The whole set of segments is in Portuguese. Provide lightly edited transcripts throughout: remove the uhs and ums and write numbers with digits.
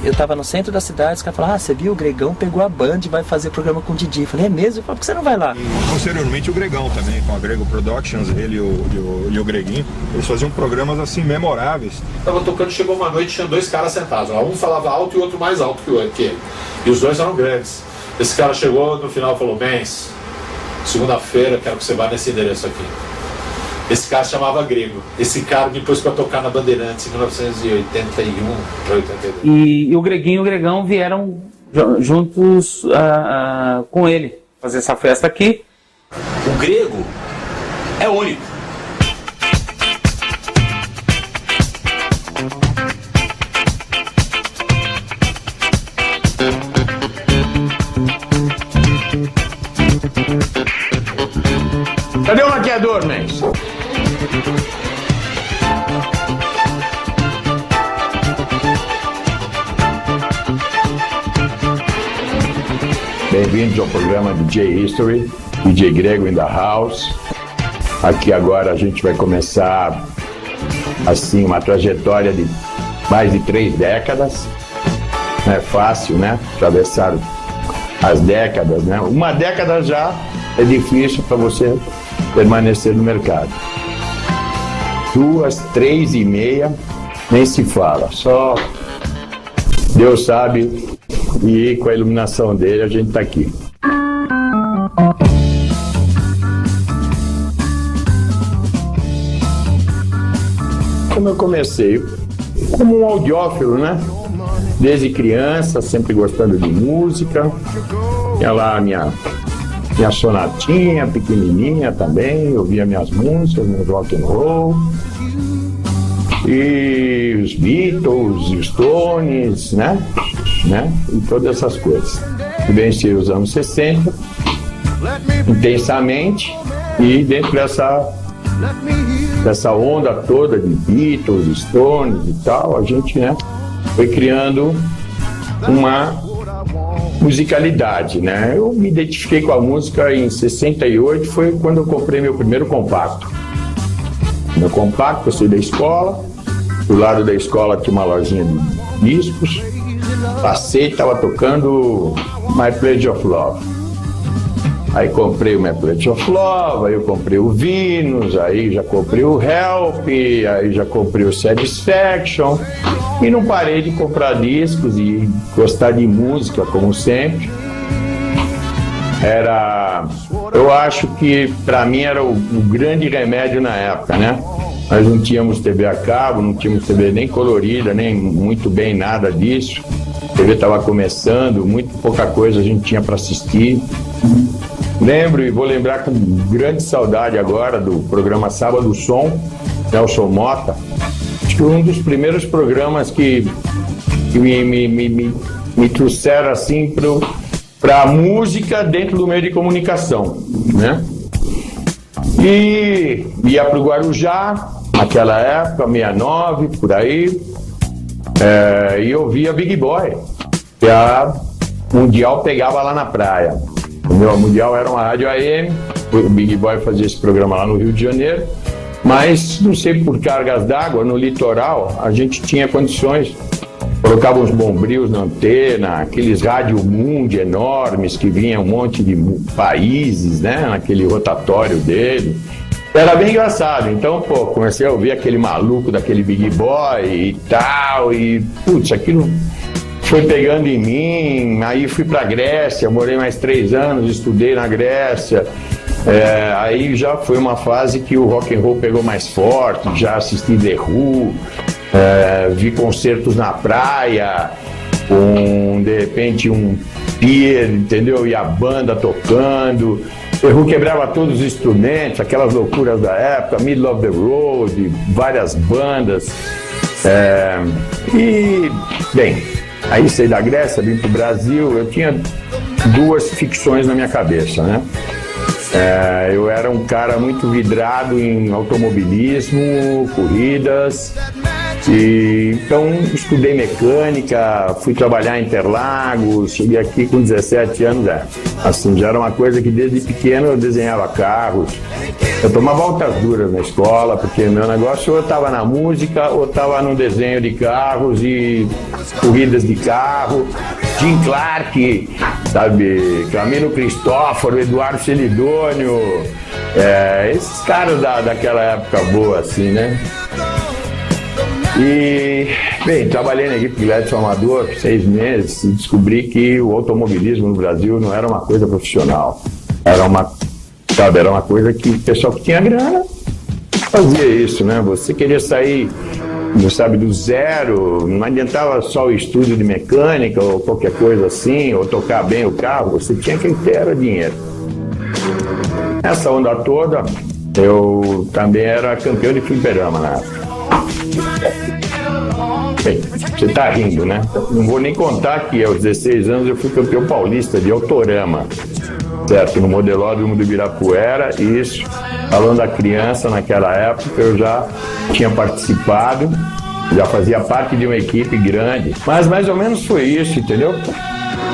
eu tava no centro da cidade, os caras falaram, você viu, o Gregão pegou a Band e vai fazer programa com o Didi. Eu falei, é mesmo? Eu falei, por que você não vai lá? E posteriormente o Gregão também, com a Grego Productions, ele e o Greguinho, eles faziam programas assim memoráveis. Tava tocando, chegou uma noite, tinha dois caras sentados, um falava alto e o outro mais alto que ele. E os dois eram grandes. Esse cara chegou no final e falou, Bens, segunda-feira quero que você vá nesse endereço aqui. Esse cara chamava Grego. Esse cara depois foi tocar na Bandeirantes em 1981 para 82. E o Greguinho e o Gregão vieram juntos com ele fazer essa festa aqui. O Grego é único. Cadê o maquiador, Mendes? Bem-vindos ao programa DJ History, DJ Grego in the House. Aqui agora a gente vai começar assim uma trajetória de mais de 3 décadas. Não é fácil, né? Atravessar as décadas, né? Uma década já é difícil para você permanecer no mercado. 2, 3 e meia, nem se fala. Só Deus sabe, e com a iluminação dele a gente está aqui. Como eu comecei? Como um audiófilo, né? Desde criança, sempre gostando de música. Tinha lá a minha sonatinha, pequenininha também, ouvia minhas músicas, meu rock and roll. E os Beatles, os Stones, né? E todas essas coisas. Vivenciei os anos 60, intensamente, e dentro dessa onda toda de Beatles, Stones e tal, a gente, né, foi criando uma musicalidade, né? Eu me identifiquei com a música em 68, foi quando eu comprei meu primeiro compacto. Meu compacto, eu saí da escola, do lado da escola tinha uma lojinha de discos, passei, estava tocando My Pledge of Love. Aí comprei o My Pledge of Love, aí eu comprei o Venus, aí já comprei o Help, aí já comprei o Satisfaction. E não parei de comprar discos e gostar de música, como sempre. Eu acho que para mim era o grande remédio na época, né? Nós não tínhamos TV a cabo, não tínhamos TV nem colorida, nem muito bem nada disso. A TV estava começando, muito pouca coisa a gente tinha para assistir. Lembro e vou lembrar com grande saudade agora do programa Sábado Som, Nelson Mota. Acho que um dos primeiros programas que me trouxeram assim para a música dentro do meio de comunicação, né? E ia para o Guarujá, naquela época, 69, por aí, e eu via Big Boy, que a Mundial pegava lá na praia. O meu Mundial era uma rádio AM, o Big Boy fazia esse programa lá no Rio de Janeiro, mas não sei por cargas d'água, no litoral a gente tinha condições, colocava uns bombrios na antena, aqueles rádio mundi enormes que vinham um monte de países, né, naquele rotatório dele. Era bem engraçado, então, comecei a ouvir aquele maluco daquele Big Boy e tal, e, putz, aquilo foi pegando em mim. Aí fui pra Grécia, morei mais 3 anos, estudei na Grécia, aí já foi uma fase que o rock and roll pegou mais forte, já assisti The Who, vi concertos na praia, com, de repente, um pier, entendeu? E a banda tocando. The Who quebrava todos os instrumentos, aquelas loucuras da época, Middle of the Road, várias bandas. E, bem, aí saí da Grécia, vim pro Brasil, eu tinha 2 ficções na minha cabeça, né? Eu era um cara muito vidrado em automobilismo, corridas, Então, estudei mecânica, fui trabalhar em Interlagos, cheguei aqui com 17 anos. Assim, já era uma coisa que desde pequeno eu desenhava carros. Eu tomava altas duras na escola, porque meu negócio ou estava na música ou estava no desenho de carros e corridas de carro. Jim Clark, sabe, Camilo Cristóforo, Eduardo Celidônio, esses caras daquela época boa, assim, né? E, bem, trabalhei na equipe Gladson Amador por 6 meses e descobri que o automobilismo no Brasil não era uma coisa profissional. Era uma coisa que o pessoal que tinha grana fazia isso, né? Você queria sair, sabe, do zero, não adiantava só o estudo de mecânica ou qualquer coisa assim, ou tocar bem o carro, você tinha que ter dinheiro. Nessa onda toda, eu também era campeão de fliperama na época. Bem, você tá rindo, né? Não vou nem contar que aos 16 anos eu fui campeão paulista de autorama, certo? No modelódromo do Ibirapuera, e isso, falando da criança, naquela época eu já tinha participado, já fazia parte de uma equipe grande, mas mais ou menos foi isso, entendeu?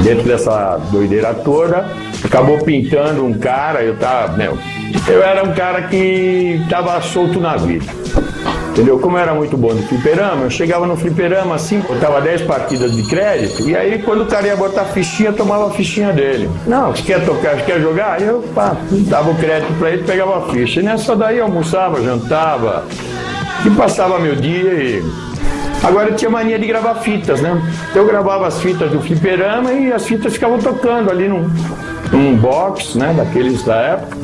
Dentro dessa doideira toda, acabou pintando um cara, eu era um cara que estava solto na vida. Entendeu? Como eu era muito bom no fliperama, eu chegava no fliperama assim, botava 10 partidas de crédito, e aí quando o cara ia botar fichinha, eu tomava a fichinha dele. Não, você quer tocar, você quer jogar? Aí eu dava o crédito pra ele, pegava a ficha. E nessa daí eu almoçava, jantava, e passava meu dia e... Agora eu tinha mania de gravar fitas, né? Eu gravava as fitas do fliperama e as fitas ficavam tocando ali num box, né, daqueles da época.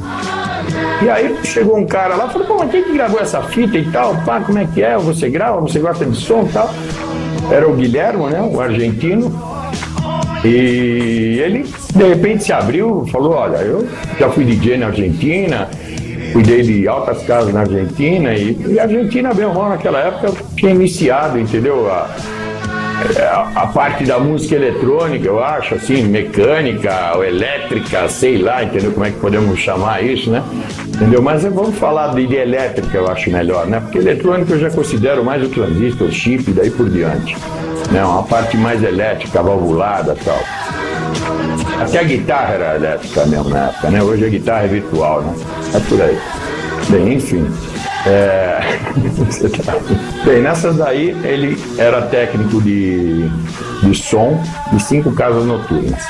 E aí chegou um cara lá e falou, pô, mas quem que gravou essa fita e tal? Pá, como é que é? Você grava? Você gosta de som e tal? Era o Guilhermo, né? O argentino. E ele, de repente, se abriu e falou, olha, eu já fui DJ na Argentina, cuidei de altas casas na Argentina e a Argentina, bem ou mal, naquela época, eu tinha iniciado, entendeu? A parte da música eletrônica, eu acho, assim, mecânica ou elétrica, sei lá, entendeu? Como é que podemos chamar isso, né? Entendeu? Mas vamos falar de elétrica, eu acho melhor, né? Porque eletrônica eu já considero mais o transistor, o chip e daí por diante. Né? Uma parte mais elétrica, valvulada e tal. Até a guitarra era elétrica mesmo na época, né? Hoje a guitarra é virtual, né? É por aí. Bem, enfim. Bem, nessas daí ele era técnico de som de 5 casas noturnas.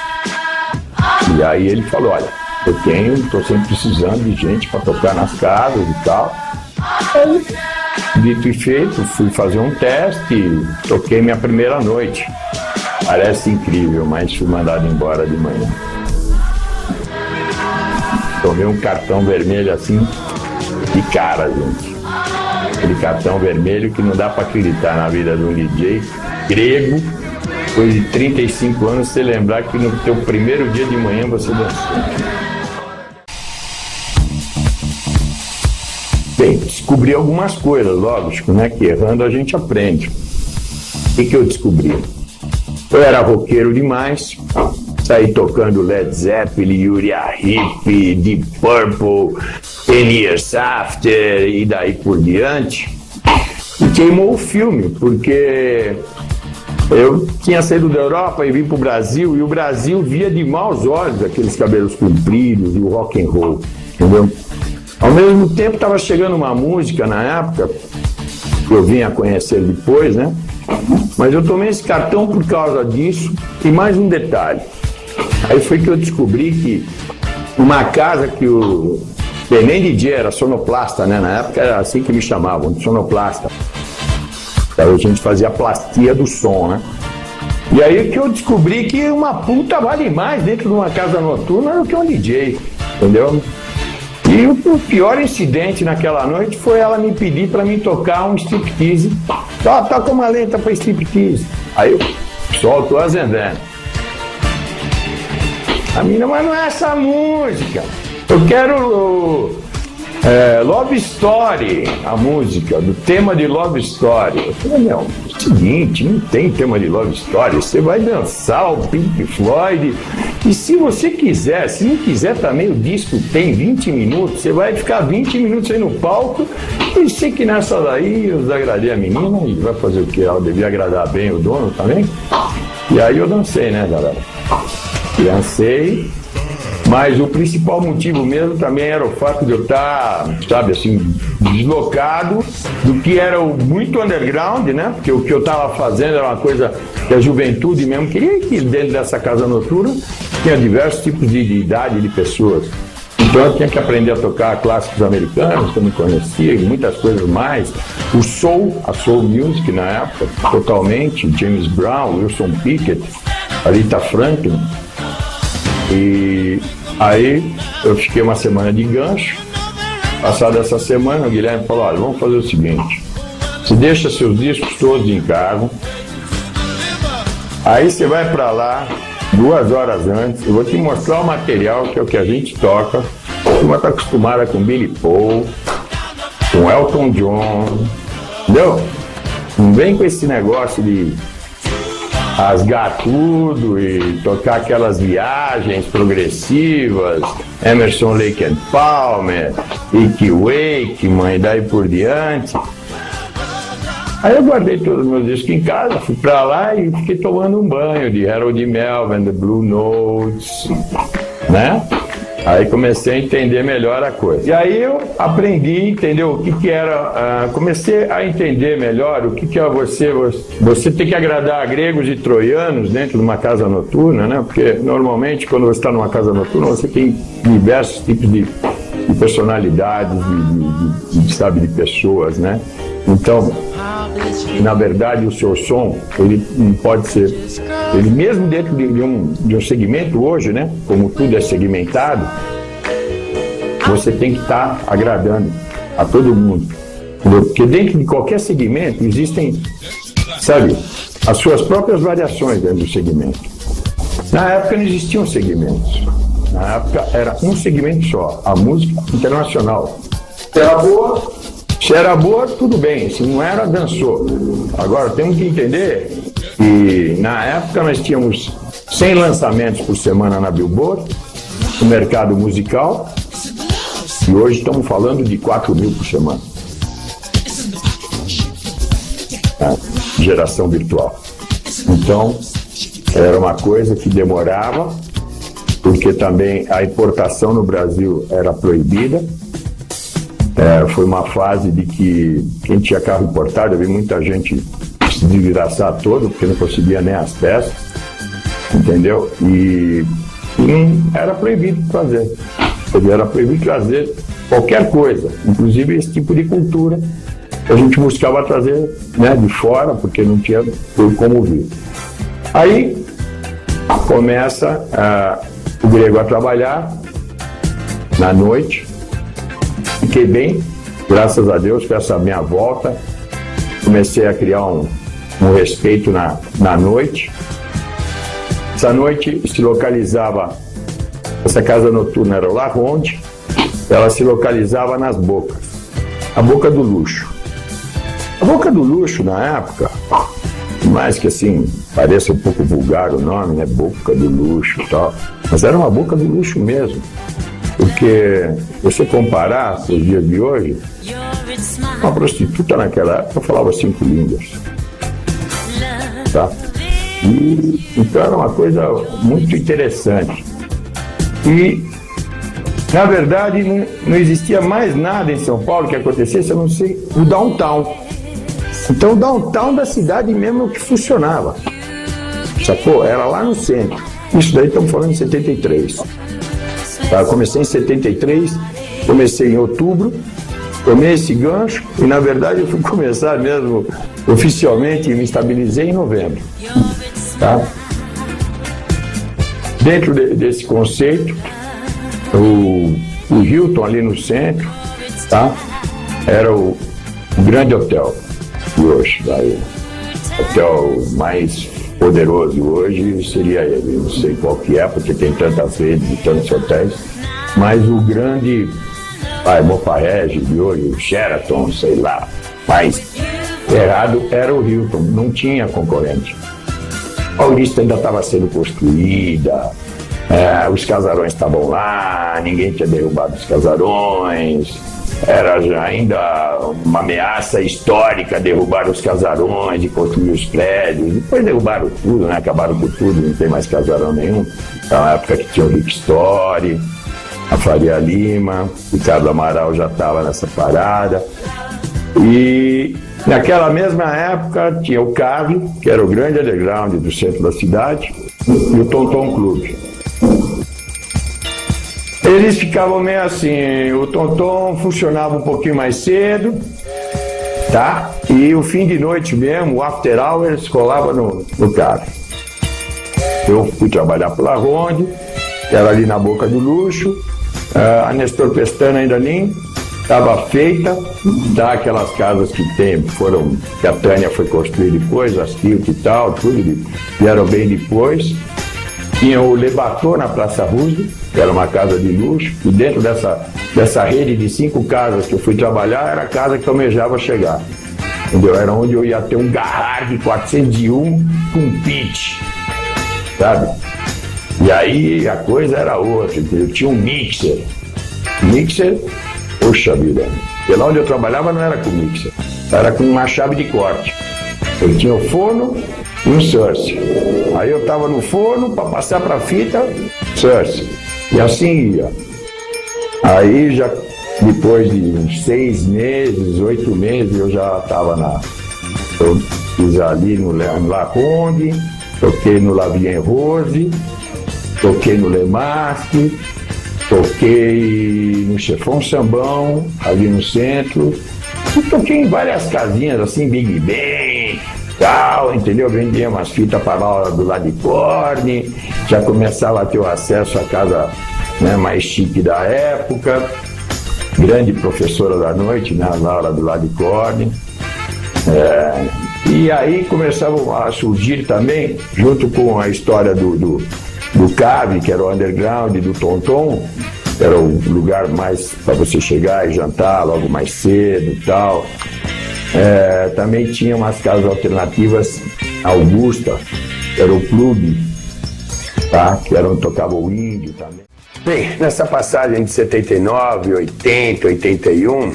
E aí ele falou, olha, estou sempre precisando de gente para tocar nas casas e tal. Aí, dito e feito, fui fazer um teste e toquei minha primeira noite. Parece incrível, mas fui mandado embora de manhã. Tomei um cartão vermelho assim, de cara, gente. Aquele cartão vermelho que não dá para acreditar na vida de um DJ grego, depois de 35 anos, você lembrar que no teu primeiro dia de manhã você dançou. Bem, descobri algumas coisas, lógico, né? Que errando a gente aprende. O que eu descobri? Eu era roqueiro demais, saí tocando Led Zeppelin, Uriah Heep, Deep Purple, 10 Years After e daí por diante. E queimou o filme, porque eu tinha saído da Europa e vim para o Brasil, e o Brasil via de maus olhos aqueles cabelos compridos e o rock and roll, entendeu? Ao mesmo tempo estava chegando uma música na época, que eu vim a conhecer depois, né? Mas eu tomei esse cartão por causa disso, e mais um detalhe. Aí foi que eu descobri que uma casa que o... Bem, nem DJ, era sonoplasta, né? Na época era assim que me chamavam, sonoplasta. Então a gente fazia plastia do som, né? E aí que eu descobri que uma puta vale mais dentro de uma casa noturna do que um DJ, entendeu? E o pior incidente naquela noite foi ela me pedir para mim tocar um striptease. Toca uma letra para striptease. Aí eu solto a Zendé. A mina, mas não é essa música. Eu quero Love Story, a música, do tema de Love Story. Eu falei, meu, seguinte, não tem tema de love story, você vai dançar o Pink Floyd, e se você quiser, se não quiser também, o disco tem 20 minutos, você vai ficar 20 minutos aí no palco, e sei que nessa daí eu desagradei a menina, e vai fazer o quê? Ela devia agradar bem o dono também, e aí eu dancei, né, galera? Dancei, mas o principal motivo mesmo também era o fato de eu estar, sabe, assim, deslocado do que era o muito underground, né? Porque o que eu estava fazendo era uma coisa que a juventude mesmo queria, que dentro dessa casa noturna tinha diversos tipos de idade de pessoas. Então eu tinha que aprender a tocar clássicos americanos, que eu não conhecia, e muitas coisas mais. O soul, a soul music na época, totalmente, James Brown, Wilson Pickett, Aretha Franklin. E aí eu fiquei uma semana de gancho. Passada essa semana, o Guilherme falou: olha, vamos fazer o seguinte, você deixa seus discos todos em casa, aí você vai pra lá 2 horas antes, eu vou te mostrar o material, que é o que a gente toca. A turma está acostumada com Billy Paul, com Elton John, entendeu? Não vem com esse negócio de rasgar tudo e tocar aquelas viagens progressivas, Emerson, Lake and Palmer, Icky Wakeman e daí por diante. Aí eu guardei todos os meus discos em casa, fui pra lá e fiquei tomando um banho de Harold Melvin, The Blue Notes, né? Aí comecei a entender melhor a coisa. E aí eu aprendi, entendeu, o que era, comecei a entender melhor o que é você tem que agradar gregos e troianos dentro de uma casa noturna, né? Porque normalmente quando você está numa casa noturna você tem diversos tipos de personalidades, sabe, de pessoas, né? Então, na verdade, o seu som, ele não pode ser, ele mesmo dentro de um segmento hoje, né, como tudo é segmentado, você tem que estar agradando a todo mundo. Porque dentro de qualquer segmento existem, sabe, as suas próprias variações dentro do segmento. Na época não existiam segmentos. Na época era um segmento só, a música internacional. Se era boa, tudo bem. Se não era, dançou. Agora, temos que entender que na época nós tínhamos 100 lançamentos por semana na Billboard, no mercado musical, e hoje estamos falando de 4.000 por semana. Geração virtual. Então, era uma coisa que demorava, porque também a importação no Brasil era proibida. Foi uma fase de que quem tinha carro importado, eu vi muita gente se desgraçar todo, porque não conseguia nem as peças, entendeu? E era proibido fazer. Era proibido trazer qualquer coisa, inclusive esse tipo de cultura que a gente buscava trazer, né, de fora, porque não tinha como vir. Aí começa o Grego a trabalhar na noite. Fiquei bem, graças a Deus, com essa minha volta. Comecei a criar um respeito na noite. Essa noite se localizava, essa casa noturna era o La Ronde, ela se localizava nas Bocas, a Boca do Luxo. A Boca do Luxo, na época, por mais que assim, pareça um pouco vulgar o nome, né, Boca do Luxo e tal, mas era uma Boca do Luxo mesmo. Porque, se você comparar com os dias de hoje, uma prostituta naquela época falava 5 línguas. Tá? Então era uma coisa muito interessante. E, na verdade, não existia mais nada em São Paulo que acontecesse, a não ser o downtown. Então o downtown da cidade mesmo que funcionava. Sacou? Era lá no centro. Isso daí estamos falando em 73. Tá? Comecei em 73, comecei em outubro, tomei esse gancho e, na verdade, eu fui começar mesmo oficialmente e me estabilizei em novembro. Tá? Dentro desse conceito, o Hilton ali no centro, tá? Era o grande hotel de hoje. Tá? O hotel mais poderoso hoje seria ele, não sei qual que é, porque tem tantas redes e tantos hotéis, mas o grande Mopa Regis de hoje, o Sheraton, sei lá, mas errado era o Hilton, não tinha concorrente. A Paulista ainda estava sendo construída, os casarões estavam lá, ninguém tinha derrubado os casarões, era já ainda uma ameaça histórica derrubar os casarões e construir os prédios. Depois derrubaram tudo, né? Acabaram com tudo, não tem mais casarão nenhum. Era uma época que tinha o Rick Story, a Faria Lima, Ricardo Amaral já estava nessa parada. E naquela mesma época tinha o Cave, que era o grande underground do centro da cidade, e o Tonton Clube. Eles ficavam meio assim, o Tonton funcionava um pouquinho mais cedo, tá? E o fim de noite mesmo, o after hours, rolava no Cave. Eu fui trabalhar pela Ronde, que era ali na Boca do Luxo, a Nestor Pestana ainda nem estava feita, tá? Aquelas casas que a Tânia foi construir depois, as Tilt e tal, tudo vieram bem depois. Tinha o Le Bateau na Praça Roosevelt, que era uma casa de luxo, e dentro dessa rede de 5 casas que eu fui trabalhar, era a casa que eu almejava chegar. Entendeu? Era onde eu ia ter um Garrard 401 com pitch, sabe? E aí a coisa era outra, entendeu? Tinha um mixer. Poxa vida, porque lá onde eu trabalhava não era com mixer, era com uma chave de corte. Eu tinha o forno e um source. Aí eu tava no forno para passar para fita, source. E assim ia. Aí já depois de uns 6 meses, 8 meses, eu já tava eu fiz ali no La Ronde, toquei no La Vie en Rose, toquei no Le Masque, toquei no Chefão Sambão, ali no centro, e toquei em várias casinhas, assim, Big Bang, tal, entendeu? Vendia umas fitas para lá do lado de Corne, já começava a ter o acesso à casa, né, mais chique da época, grande professora da noite, né, na hora do lado de Corne. E aí começavam a surgir também, junto com a história do Cave, que era o underground, do Tonton, era o lugar mais para você chegar e jantar logo mais cedo e tal. Também tinha umas casas alternativas, Augusta, era o clube, tá? Que era onde tocava o índio também. Bem, nessa passagem de 79, 80, 81,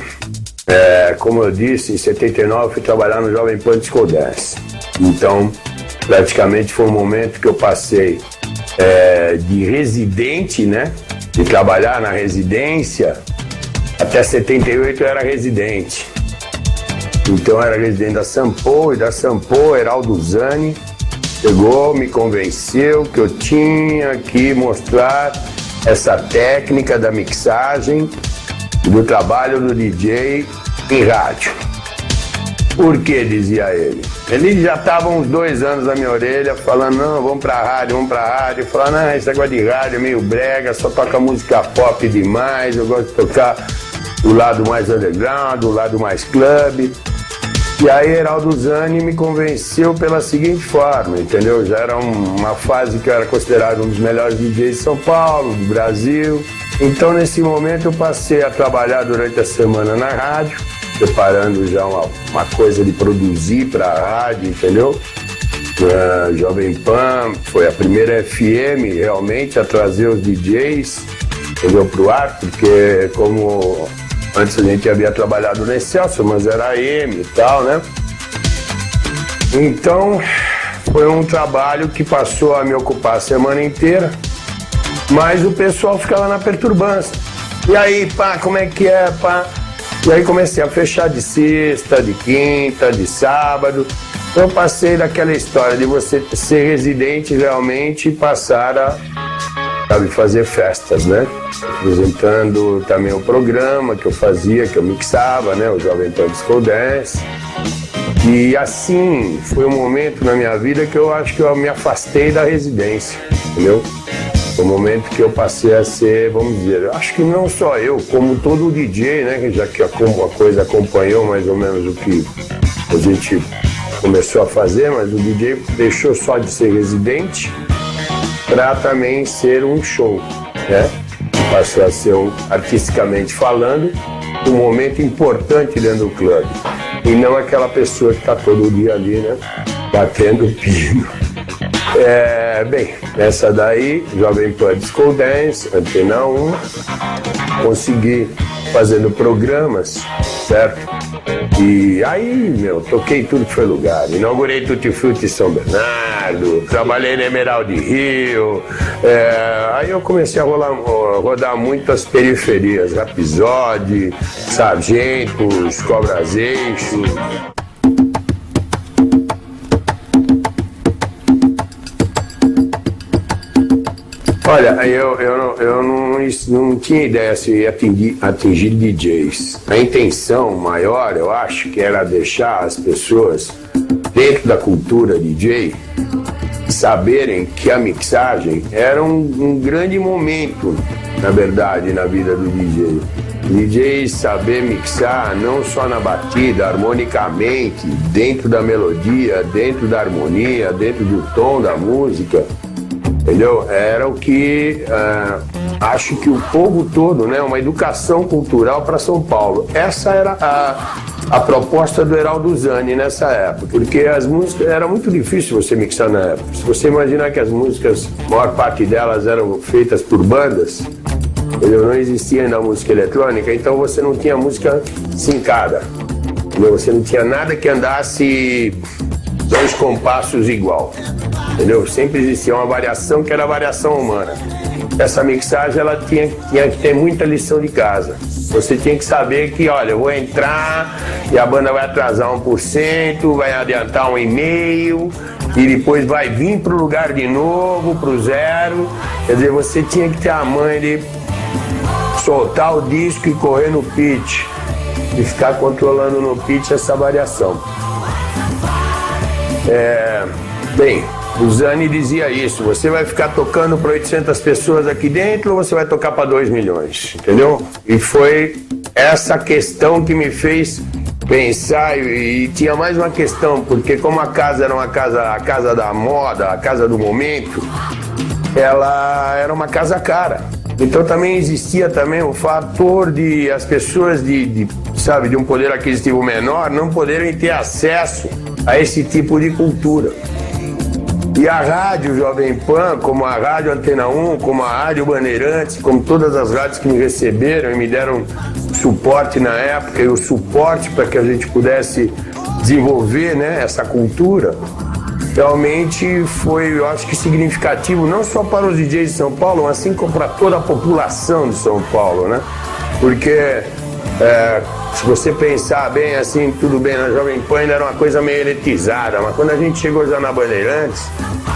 como eu disse, em 79 eu fui trabalhar no Jovem Pan Disco Dance. Então, praticamente foi um momento que eu passei de residente, né? De trabalhar na residência. Até 78 eu era residente. Então eu era residente da Sampo, e da Sampo, Heraldo Zani chegou, me convenceu que eu tinha que mostrar essa técnica da mixagem e do trabalho do DJ em rádio. Por que, dizia ele? Ele já estava uns 2 anos na minha orelha falando, não, vamos pra rádio. Eu falava, não, esse negócio de rádio é meio brega, só toca música pop demais, eu gosto de tocar o lado mais underground, o lado mais club. E aí Heraldo Zani me convenceu pela seguinte forma, entendeu? Já era uma fase que eu era considerado um dos melhores DJs de São Paulo, do Brasil. Então nesse momento eu passei a trabalhar durante a semana na rádio, preparando já uma coisa de produzir para a rádio, entendeu? Jovem Pan foi a primeira FM realmente a trazer os DJs, entendeu, para o ar, porque como antes a gente havia trabalhado no Excelsior, mas era AM e tal, né? Então foi um trabalho que passou a me ocupar a semana inteira, mas o pessoal ficava na perturbância. E aí, pá, como é que é, pá? E aí comecei a fechar de sexta, de quinta, de sábado. Eu passei daquela história de você ser residente realmente e passar a, sabe, fazer festas, né? Apresentando também o programa que eu fazia, que eu mixava, né? O Jovem Pan Disco Dance. E assim, foi um momento na minha vida que eu acho que eu me afastei da residência, entendeu? Foi um momento que eu passei a ser, vamos dizer, acho que não só eu, como todo o DJ, né? Já que a coisa acompanhou mais ou menos o que a gente começou a fazer, mas o DJ deixou só de ser residente para também ser um show, né? Passou a ser, artisticamente falando, um momento importante dentro do clube. e não aquela pessoa que está todo dia ali, né, batendo pino. Bem, essa daí, Jovem Pan Disco Dance, Antena 1, consegui fazendo programas, certo? E aí, toquei tudo que foi lugar. Inaugurei Tutti Frutti em São Bernardo, trabalhei na Emerald Rio. Aí eu comecei a rodar muitas periferias, Rapisode, Sargentos, Cobras Eixo. Olha, eu não tinha ideia se ia atingir DJs. A intenção maior, eu acho, que era deixar as pessoas dentro da cultura DJ saberem que a mixagem era um grande momento, na verdade, na vida do DJ. O DJ saber mixar não só na batida, harmonicamente, dentro da melodia, dentro da harmonia, dentro do tom da música. Entendeu? Era o que acho que o povo todo, né, uma educação cultural para São Paulo. Essa era a proposta do Heraldo Zani nessa época, porque as músicas, era muito difícil você mixar na época. Se você imaginar que as músicas, a maior parte delas eram feitas por bandas, entendeu? Não existia ainda a música eletrônica, então você não tinha música sincada, entendeu? Você não tinha nada que andasse 2 compassos igual. Entendeu? Sempre existia uma variação que era a variação humana. Essa mixagem ela tinha que ter muita lição de casa. Você tinha que saber que, olha, eu vou entrar e a banda vai atrasar 1%, vai adiantar 1,5% e depois vai vir para o lugar de novo, para o 0. Quer dizer, você tinha que ter a manha de soltar o disco e correr no pitch e ficar controlando no pitch essa variação. Bem, o Zani dizia isso: você vai ficar tocando para 800 pessoas aqui dentro ou você vai tocar para 2 milhões, entendeu? E foi essa questão que me fez pensar, e tinha mais uma questão, porque como a casa era a casa da moda, a casa do momento, ela era uma casa cara. Então também existia também o fator de as pessoas de um poder aquisitivo menor não poderem ter acesso a esse tipo de cultura. E a rádio Jovem Pan, como a rádio Antena 1, como a rádio Bandeirantes, como todas as rádios que me receberam e me deram suporte na época, e o suporte para que a gente pudesse desenvolver, né, essa cultura, realmente foi, eu acho que significativo, não só para os DJs de São Paulo, mas assim como para toda a população de São Paulo, né? Porque se você pensar bem assim, tudo bem, na Jovem Pan ainda era uma coisa meio elitizada, mas quando a gente chegou já na Bandeirantes,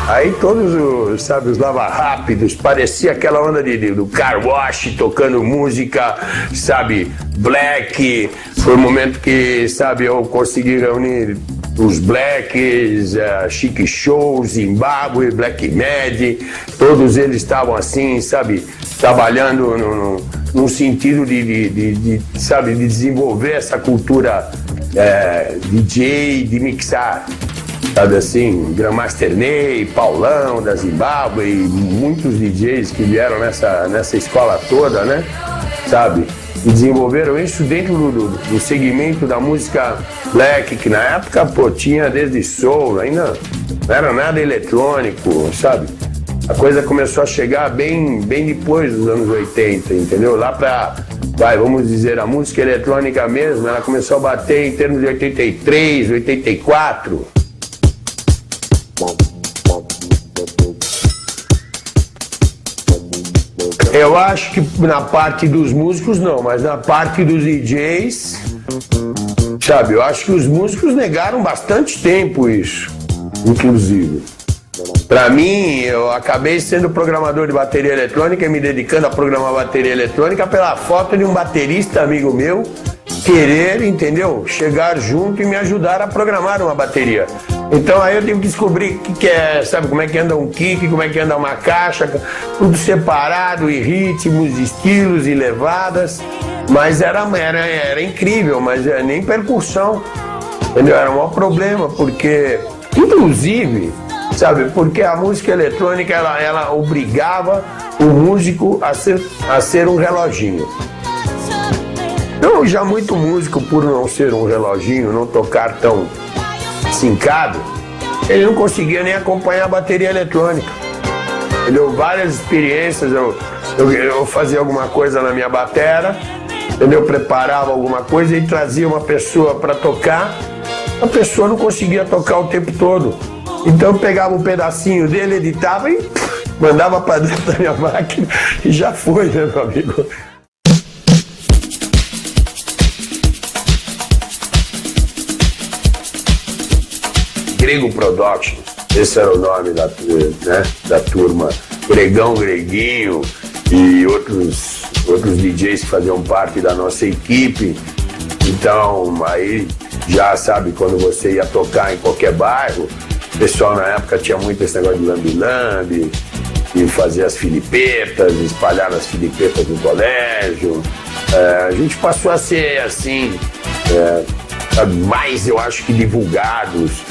aí todos os lava rápidos, parecia aquela onda do car wash tocando música, black. Foi um momento que, eu consegui reunir os blacks, Chic Show, Zimbábue, Black Mad, todos eles estavam assim, trabalhando no sentido de desenvolver essa cultura DJ, de mixar, Grandmaster Ney, Paulão da Zimbábue, e muitos DJs que vieram nessa escola toda, né, e desenvolveram isso dentro do segmento da música black, que na época, tinha desde soul, ainda não era nada eletrônico, A coisa começou a chegar bem depois dos anos 80, entendeu? Lá pra, vamos dizer, a música eletrônica mesmo, ela começou a bater em termos de 83, 84. Eu acho que na parte dos músicos não, mas na parte dos DJs, eu acho que os músicos negaram bastante tempo isso, inclusive. Pra mim, eu acabei sendo programador de bateria eletrônica e me dedicando a programar bateria eletrônica pela falta de um baterista amigo meu querer, entendeu? Chegar junto e me ajudar a programar uma bateria. Então aí eu tive que descobrir o que é, como é que anda um kick, como é que anda uma caixa, tudo separado, e ritmos, estilos e levadas. Mas era incrível, mas nem percussão, entendeu? Era um maior problema, porque, inclusive, porque a música eletrônica, ela obrigava o músico a ser um reloginho. Então, já muito músico, por não ser um reloginho, não tocar tão sincado, ele não conseguia nem acompanhar a bateria eletrônica. Ele deu várias experiências, eu fazia alguma coisa na minha batera, entendeu? Preparava alguma coisa e trazia uma pessoa para tocar, a pessoa não conseguia tocar o tempo todo. Então eu pegava um pedacinho dele, editava e mandava para dentro da minha máquina e já foi, né, meu amigo? Grego Productions, esse era o nome da turma. Gregão, Greguinho e outros DJs que faziam parte da nossa equipe. Então, aí já sabe, quando você ia tocar em qualquer bairro, o pessoal na época tinha muito esse negócio de lambi-lambi, e fazer as filipetas, espalhar as filipetas no colégio. A gente passou a ser assim, mais eu acho que divulgados.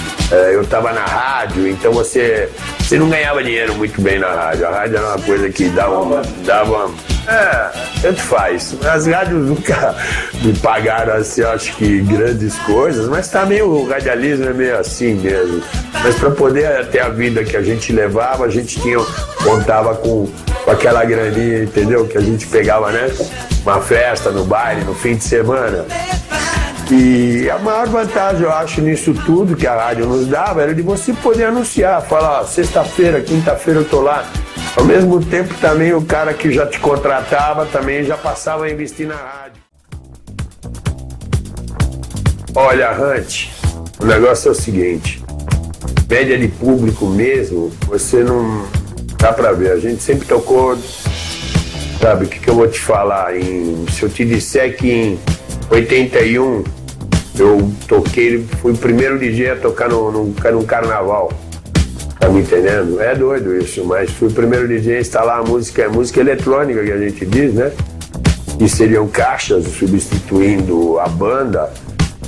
Eu estava na rádio, então você não ganhava dinheiro muito bem na rádio. A rádio era uma coisa que dava tanto faz. As rádios nunca me pagaram assim, eu acho que grandes coisas, mas também o radialismo é meio assim mesmo. Mas para poder ter a vida que a gente levava, a gente contava com aquela graninha, entendeu? Que a gente pegava, né? Uma festa no baile, no fim de semana. E a maior vantagem, eu acho, nisso tudo que a rádio nos dava era de você poder anunciar, falar, sexta-feira, quinta-feira eu tô lá. Ao mesmo tempo também o cara que já te contratava também já passava a investir na rádio. Olha, Hunt, o negócio é o seguinte, média de público mesmo, você não dá pra ver, a gente sempre tocou, sabe, o que eu vou te falar, se eu te disser que em 81 eu toquei, fui o primeiro DJ a tocar num carnaval, tá me entendendo? É doido isso, mas fui o primeiro DJ a instalar a música eletrônica que a gente diz, né? E seriam caixas substituindo a banda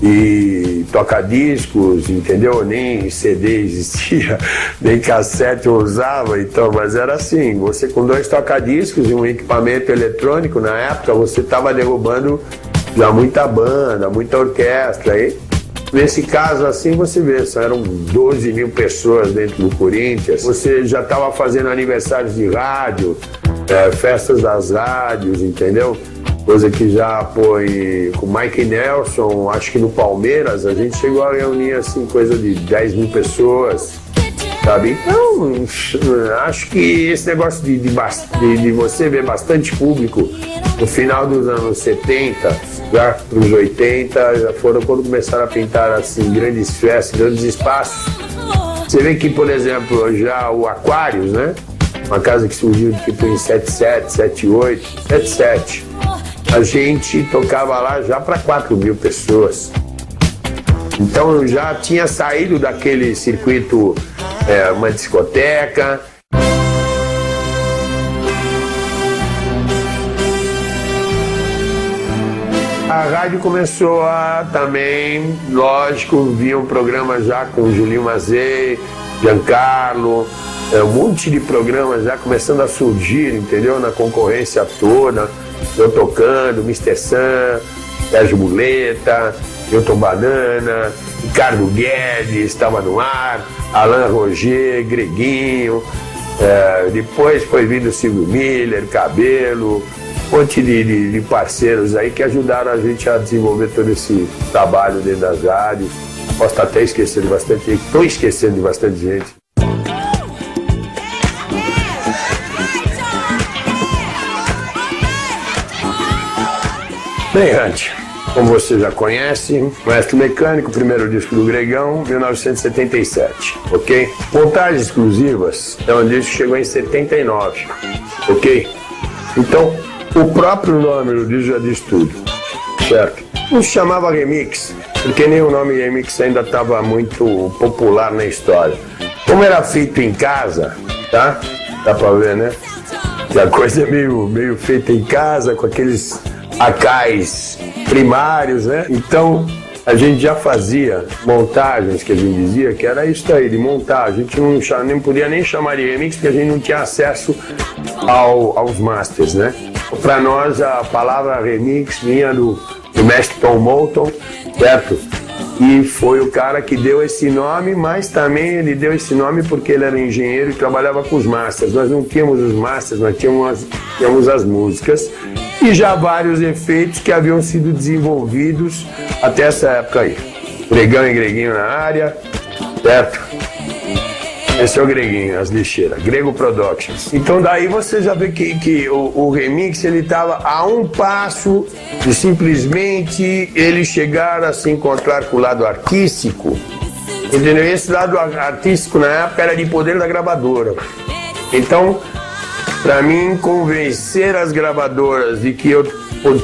e toca-discos, entendeu? Nem CD existia, nem cassete eu usava, então, mas era assim, você com 2 toca-discos e um equipamento eletrônico, na época você estava derrubando já muita banda, muita orquestra. Aí, nesse caso assim, você vê, eram 12 mil pessoas dentro do Corinthians. Você já estava fazendo aniversários de rádio, festas das rádios, entendeu? Coisa que já foi com Mike Nelson, acho que no Palmeiras, a gente chegou a reunir assim, coisa de 10 mil pessoas, sabe? Então, acho que esse negócio de você ver bastante público no final dos anos 70, já para os 80, já foram quando começaram a pintar assim, grandes festas, grandes espaços. Você vê que, por exemplo, já o Aquários, né? Uma casa que surgiu tipo em 77, 78, 77. A gente tocava lá já para 4 mil pessoas. Então eu já tinha saído daquele circuito, uma discoteca. A rádio começou a também, lógico, vinha um programa já com o Julinho Mazei, Giancarlo, um monte de programas já começando a surgir, entendeu? Na concorrência toda, eu tocando, Mr. Sam, Sérgio Muleta, Milton Banana, Ricardo Guedes estava no ar, Alain Roger, Greguinho, depois foi vindo Silvio Miller, Cabelo, um monte de parceiros aí que ajudaram a gente a desenvolver todo esse trabalho dentro das rádios. Posso estar até esquecendo de bastante gente, estou esquecendo de bastante gente. Bem, Hunt, como você já conhece, Maestro Mecânico, primeiro disco do Gregão, 1977, ok? Montagens Exclusivas é um disco que chegou em 79, ok? Então, o próprio nome do disco já diz tudo, certo? Não se chamava Remix, porque nem o nome Remix ainda estava muito popular na história. Como era feito em casa, tá? Dá pra ver, né? Que a coisa é meio feita em casa, com aqueles acais primários, né? Então, a gente já fazia montagens, que a gente dizia que era isso aí, de montar. A gente não podia nem chamar de remix, porque a gente não tinha acesso aos masters, né? Para nós, a palavra remix vinha do o mestre Tom Moulton, certo? E foi o cara que deu esse nome, mas também ele deu esse nome porque ele era engenheiro e trabalhava com os masters. Nós não tínhamos os masters, nós tínhamos as músicas e já vários efeitos que haviam sido desenvolvidos até essa época aí. Gregão e Greguinho na área, certo? Esse é o Greguinho, as lixeiras, Grego Productions. Então daí você já vê que o remix ele estava a um passo de simplesmente ele chegar a se encontrar com o lado artístico. Entendeu? Esse lado artístico na época era de poder da gravadora. Então, para mim, convencer as gravadoras de que eu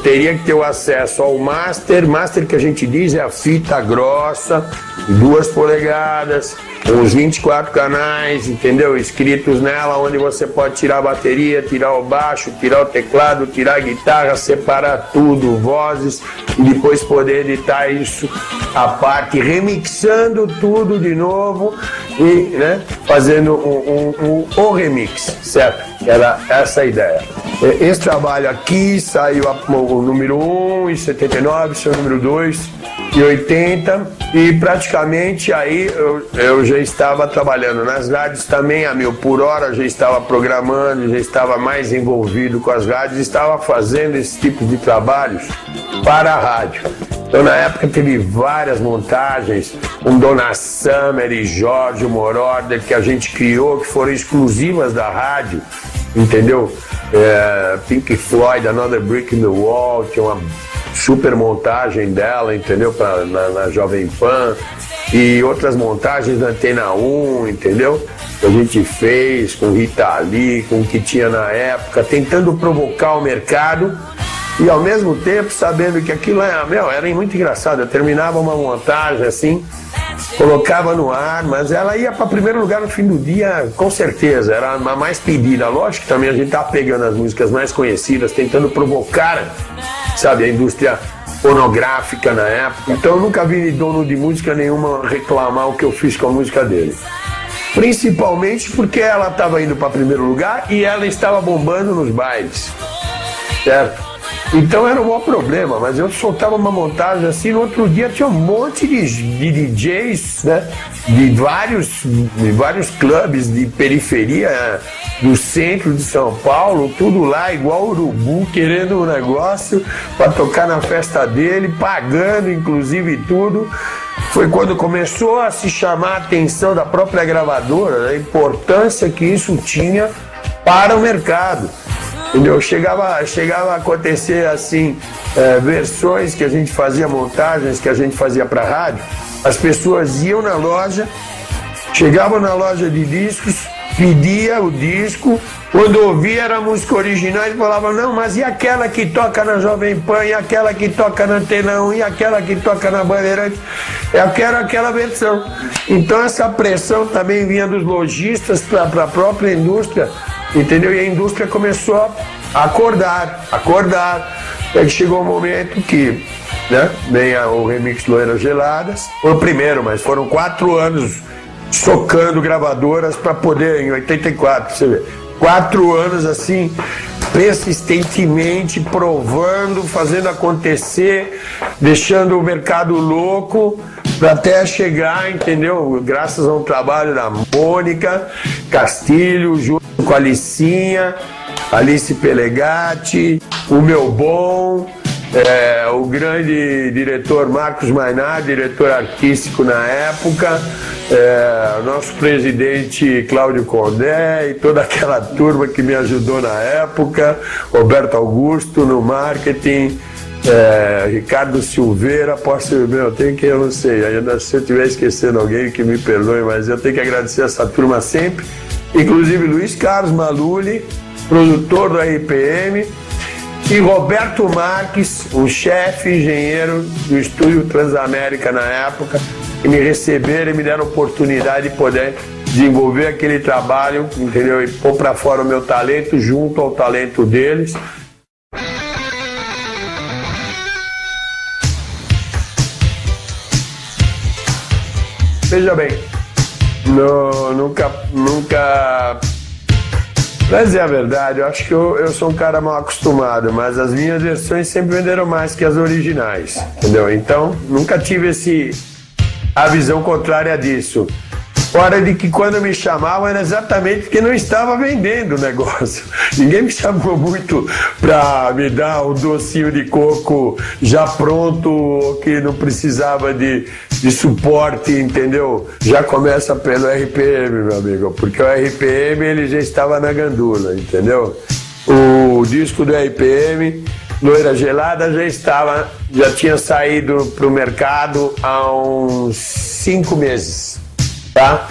teria que ter o acesso ao master que a gente diz é a fita grossa, 2 polegadas, uns 24 canais, entendeu? Escritos nela, onde você pode tirar a bateria, tirar o baixo, tirar o teclado, tirar a guitarra, separar tudo, vozes, e depois poder editar isso à parte, remixando tudo de novo e, né, fazendo um remix, certo? Era essa a ideia. Esse trabalho aqui saiu o número 1 em 79, seu número 2 em 80, e praticamente aí eu já estava trabalhando nas rádios também a 1000 por hora, já estava programando, já estava mais envolvido com as rádios, estava fazendo esse tipo de trabalhos para a rádio. Então na época teve várias montagens, com Donna Summer e Jorge Moroder, que a gente criou, que foram exclusivas da rádio, entendeu? Pink Floyd, Another Brick in the Wall, tinha uma super montagem dela, entendeu? Na Jovem Pan, e outras montagens da Antena 1, entendeu? Que a gente fez com Rita Lee, com o que tinha na época, tentando provocar o mercado e ao mesmo tempo sabendo que aquilo era muito engraçado. Eu terminava uma montagem assim, colocava no ar, mas ela ia para primeiro lugar no fim do dia, com certeza, era a mais pedida. Lógico que também a gente tá pegando as músicas mais conhecidas, tentando provocar, sabe, a indústria pornográfica na época. Então eu nunca vi dono de música nenhuma reclamar o que eu fiz com a música dele. Principalmente porque ela estava indo para primeiro lugar e ela estava bombando nos bailes, certo? Então era um maior problema, mas eu soltava uma montagem assim, no outro dia tinha um monte de DJs, né, de vários clubes de periferia do centro de São Paulo, tudo lá igual urubu, querendo um negócio para tocar na festa dele, pagando inclusive tudo. Foi quando começou a se chamar a atenção da própria gravadora, a importância que isso tinha para o mercado. Entendeu? Chegava a acontecer assim, versões que a gente fazia, montagens que a gente fazia para rádio. As pessoas iam na loja, chegavam na loja de discos, pedia o disco, quando ouvia era a música original e falava, não, mas e aquela que toca na Jovem Pan, e aquela que toca na Antena 1, e aquela que toca na Bandeirante? Eu quero aquela versão. Então essa pressão também vinha dos lojistas para a própria indústria, entendeu? E a indústria começou a acordar. Aí chegou um momento que, né, vem o remix Loiras Geladas. Foi o primeiro, mas foram 4 anos socando gravadoras para poder, em 84, você vê. 4 anos assim, persistentemente provando, fazendo acontecer, deixando o mercado louco, para até chegar, entendeu? Graças a um trabalho da Mônica Castilho, junto com a Alicinha, Alice Pelegatti, o meu bom, o grande diretor Marcos Mainar, diretor artístico na época, nosso presidente Cláudio Condé e toda aquela turma que me ajudou na época, Roberto Augusto no marketing, Ricardo Silveira, eu não sei, ainda se eu estiver esquecendo alguém que me perdoe, mas eu tenho que agradecer essa turma sempre, inclusive Luiz Carlos Maluli, produtor do RPM, e Roberto Marques, o chefe engenheiro do estúdio Transamérica na época, que me receberam e me deram a oportunidade de poder desenvolver aquele trabalho, entendeu? E pôr para fora o meu talento junto ao talento deles. Veja bem, nunca Mas é a verdade, eu acho que eu sou um cara mal acostumado, mas as minhas versões sempre venderam mais que as originais, entendeu? Então, nunca tive a visão contrária disso. Fora de que quando me chamavam era exatamente porque não estava vendendo o negócio. Ninguém me chamou muito para me dar um docinho de coco já pronto, que não precisava de suporte, entendeu? Já começa pelo RPM, meu amigo, porque o RPM ele já estava na gandula, entendeu? O disco do RPM, Loira Gelada, já tinha saído para o mercado há uns 5 meses. Tá?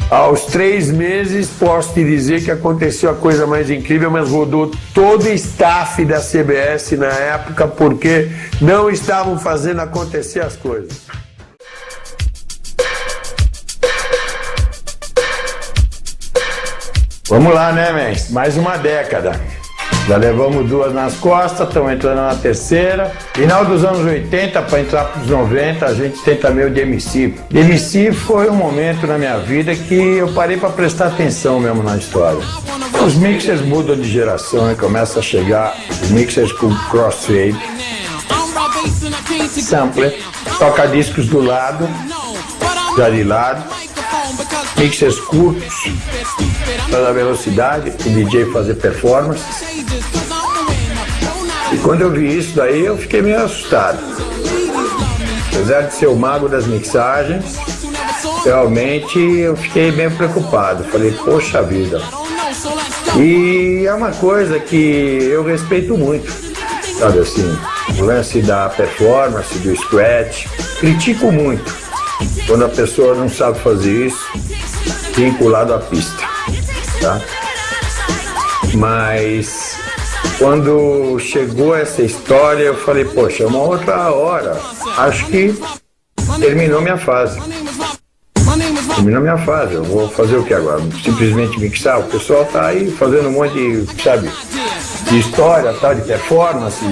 Aos 3 meses, posso te dizer que aconteceu a coisa mais incrível, mas rodou todo o staff da CBS na época, porque não estavam fazendo acontecer as coisas. Vamos lá, né, Mendes? Mais uma década. Já levamos 2 nas costas, estamos entrando na terceira. Final dos anos 80 para entrar para os 90, a gente tenta meio de MC. MC foi um momento na minha vida que eu parei para prestar atenção mesmo na história. Os mixers mudam de geração e começam a chegar os mixers com crossfade, sampler, toca-discos do lado, já de lado, mixers curtos, toda velocidade, o DJ fazer performance. E quando eu vi isso daí, eu fiquei meio assustado. Apesar de ser o mago das mixagens, realmente eu fiquei bem preocupado. Falei, poxa vida. E é uma coisa que eu respeito muito, sabe assim, o lance da performance, do scratch. Critico muito quando a pessoa não sabe fazer isso vinculado à pista, tá? Mas quando chegou essa história, eu falei, poxa, é uma outra hora. Acho que terminou minha fase. Eu vou fazer o que agora? Simplesmente mixar? O pessoal tá aí fazendo um monte de, sabe, de história, tal, de performance.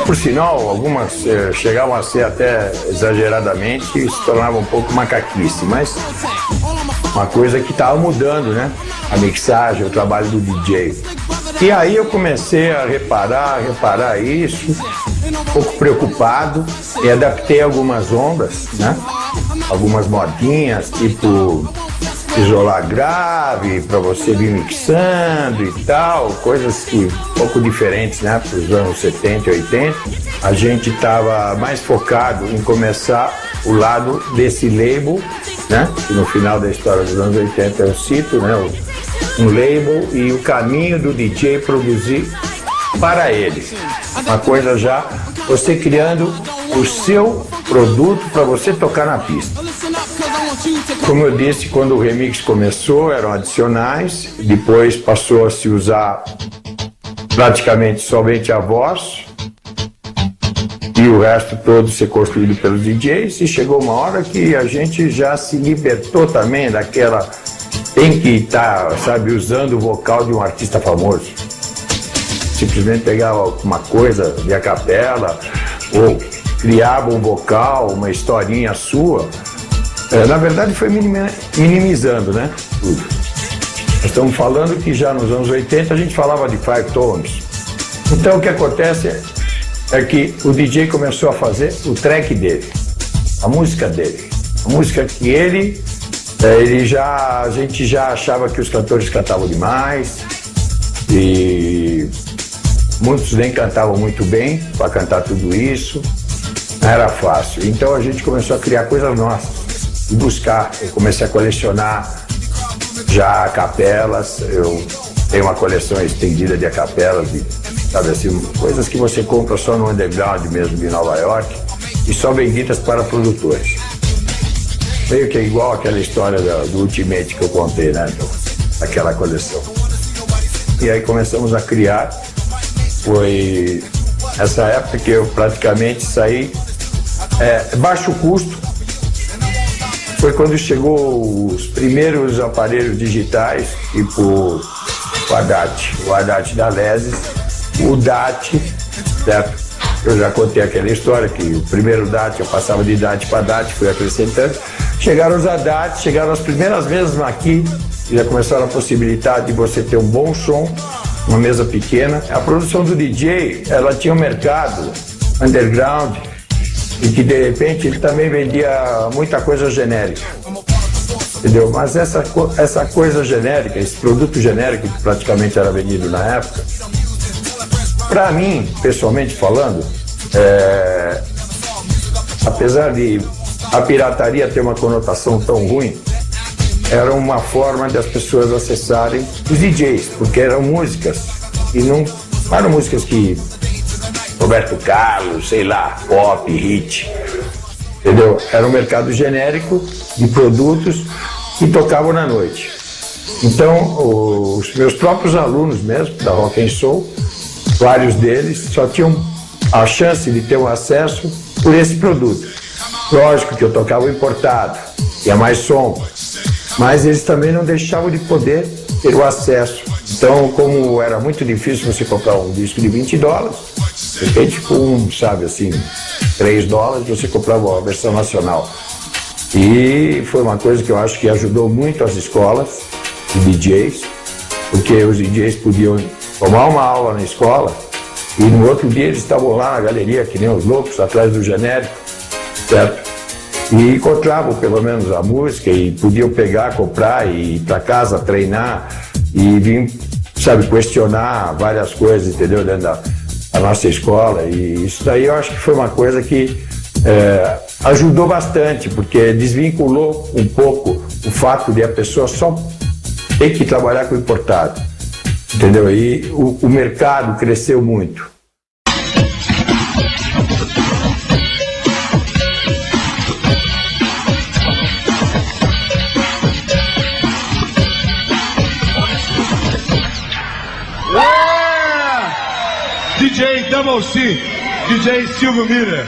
Por sinal, algumas chegavam a ser até exageradamente e se tornavam um pouco macaquice, mas uma coisa que estava mudando, né? A mixagem, o trabalho do DJ. E aí eu comecei a reparar isso, um pouco preocupado, e adaptei algumas ondas, né? Algumas modinhas, tipo isolar grave, para você vir mixando e tal, coisas que um pouco diferentes, né? Para os anos 70 e 80. A gente estava mais focado em começar o lado desse label, né? Que no final da história dos anos 80 eu cito, né? Um label e o caminho do DJ produzir para ele. Uma coisa já, você criando o seu produto para você tocar na pista. Como eu disse, quando o remix começou, eram adicionais, depois passou a se usar praticamente somente a voz e o resto todo ser construído pelos DJs, e chegou uma hora que a gente já se libertou também daquela, tem que estar, sabe, usando o vocal de um artista famoso. Simplesmente pegava uma coisa de a capela ou criava um vocal, uma historinha sua. Na verdade foi minimizando, né, tudo. Nós estamos falando que já nos anos 80 a gente falava de 5 tones. Então o que acontece é que o DJ começou a fazer o track dele, a música dele. A música que a gente já achava que os cantores cantavam demais e muitos nem cantavam muito bem para cantar tudo isso. Não era fácil. Então a gente começou a criar coisas nossas e buscar. Eu comecei a colecionar já capelas. Eu tenho uma coleção estendida de acapelas, sabe assim, coisas que você compra só no underground mesmo de Nova York e só vendidas para produtores. Meio que é igual aquela história do Ultimate que eu contei, né? Aquela coleção. E aí começamos a criar. Foi essa época que eu praticamente saí baixo custo. Foi quando chegou os primeiros aparelhos digitais, tipo o Haddad da Lesis, o DAT, certo? Eu já contei aquela história que o primeiro DAT, eu passava de DAT para DAT, fui acrescentando. Chegaram os Haddad, chegaram as primeiras mesas aqui, já começaram a possibilidade de você ter um bom som, uma mesa pequena. A produção do DJ, ela tinha um mercado underground e que de repente ele também vendia muita coisa genérica. Entendeu? Mas essa coisa genérica, esse produto genérico que praticamente era vendido na época, para mim, pessoalmente falando, apesar de a pirataria ter uma conotação tão ruim, era uma forma de as pessoas acessarem os DJs, porque eram músicas e não eram músicas que Roberto Carlos, sei lá, pop, hit, entendeu? Era um mercado genérico de produtos que tocavam na noite. Então, os meus próprios alunos mesmo, da Rock and Soul, vários deles só tinham a chance de ter um acesso por esse produto. Lógico que eu tocava o importado, tinha mais som, mas eles também não deixavam de poder ter o acesso. Então, como era muito difícil você comprar um disco de $20, de repente com, sabe assim, $3 você comprava a versão nacional. E foi uma coisa que eu acho que ajudou muito as escolas de DJs, porque os DJs podiam tomar uma aula na escola e no outro dia eles estavam lá na galeria, que nem os loucos, atrás do genérico, certo? E encontravam pelo menos a música e podiam pegar, comprar e ir para casa treinar e vir, sabe, questionar várias coisas, entendeu, dentro da nossa escola. E isso daí eu acho que foi uma coisa que ajudou bastante, porque desvinculou um pouco o fato de a pessoa só ter que trabalhar com importado, entendeu? E o mercado cresceu muito. DJ Double C, DJ Silvio Miller.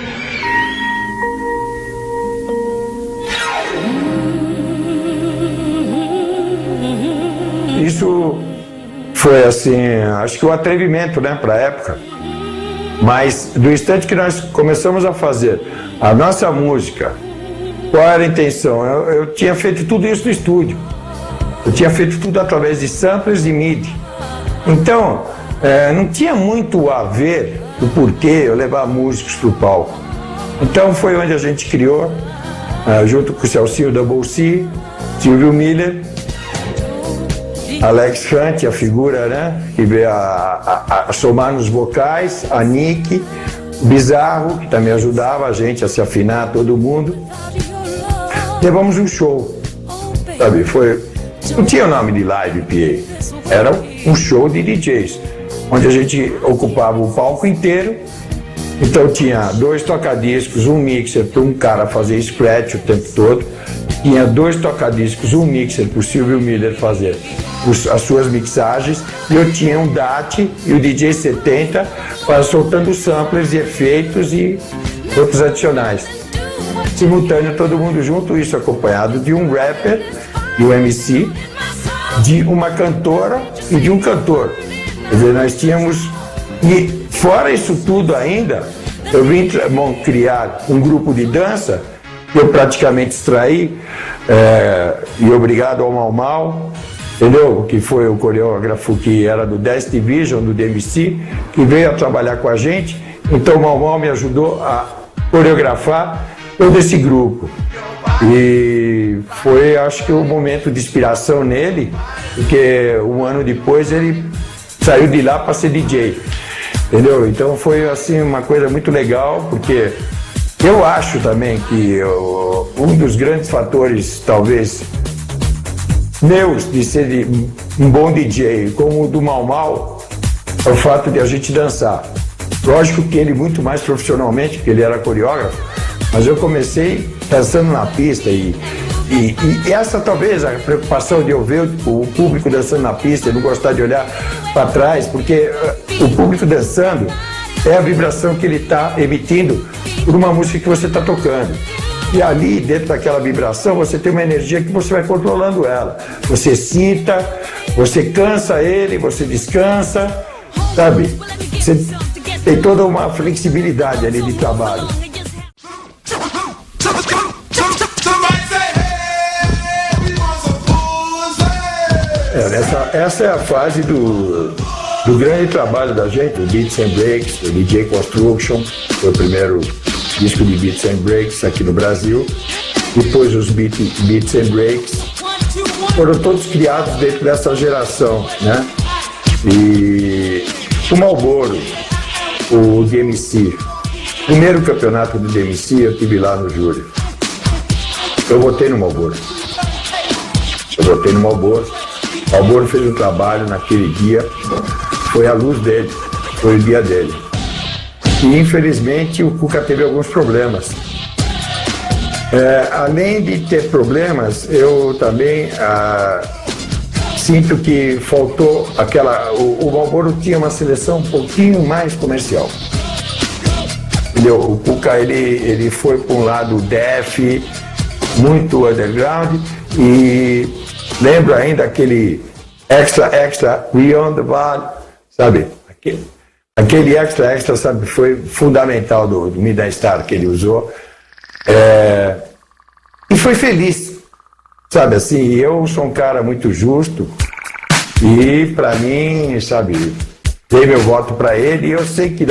Isso foi assim, acho que um atrevimento, né, para a época. Mas do instante que nós começamos a fazer a nossa música, qual era a intenção? Eu tinha feito tudo isso no estúdio. Eu tinha feito tudo através de samplers e MIDI. Então, não tinha muito a ver o porquê eu levar músicos para o palco. Então foi onde a gente criou, junto com o Celcinho Double C, Silvio Miller, Alex Hunt, a figura, né, que veio a somar nos vocais, a Nick, o Bizarro, que também ajudava a gente a se afinar, todo mundo. Levamos um show, sabe, não tinha o nome de Live PA, era um show de DJs, onde a gente ocupava o palco inteiro. Então tinha 2 tocadiscos, um mixer para um cara fazer scratch o tempo todo, tinha 2 tocadiscos, um mixer para o Silvio Miller fazer as suas mixagens, e eu tinha um DAT e o DJ 70 soltando samplers e efeitos e outros adicionais. Simultâneo, todo mundo junto, isso acompanhado de um rapper e um MC, de uma cantora e de um cantor. Quer dizer, nós tínhamos, e fora isso tudo ainda, eu vim criar um grupo de dança que eu praticamente extraí, e obrigado ao Mau Mau, entendeu? Que foi o coreógrafo que era do Dance Division, do DMC, que veio a trabalhar com a gente. Então o Mau Mau me ajudou a coreografar todo esse grupo. E foi, acho que, um momento de inspiração nele, porque um ano depois ele saiu de lá para ser DJ, entendeu? Então foi assim uma coisa muito legal, porque eu acho também que um dos grandes fatores, talvez, meus de ser um bom DJ, como o do Mau Mau, é o fato de a gente dançar. Lógico que ele muito mais profissionalmente, porque ele era coreógrafo, mas eu comecei dançando na pista e essa talvez a preocupação de eu ver o público dançando na pista e não gostar de olhar para trás, porque o público dançando é a vibração que ele está emitindo por uma música que você está tocando. E ali, dentro daquela vibração, você tem uma energia que você vai controlando ela. Você cita, você cansa ele, você descansa, sabe? Você tem toda uma flexibilidade ali de trabalho. essa é a fase do grande trabalho da gente, o Beats and Breaks, o DJ Construction, foi o primeiro disco de Beats and Breaks aqui no Brasil. Depois os Beats and Breaks foram todos criados dentro dessa geração, né? E o Marlboro, o DMC, primeiro campeonato do DMC, eu estive lá no júri. Eu votei no Marlboro. O Marlboro fez um trabalho naquele dia, foi a luz dele, foi o dia dele. E infelizmente o Cuca teve alguns problemas. Além de ter problemas, eu também sinto que faltou aquela... O Marlboro tinha uma seleção um pouquinho mais comercial. Entendeu? O Cuca ele foi para um lado def, muito underground, e lembro ainda aquele extra, Beyond the Valley, sabe? Aquele extra, sabe, foi fundamental do Midnight Star que ele usou. E foi feliz, sabe, assim, eu sou um cara muito justo e pra mim, sabe, dei meu voto pra ele, e eu sei que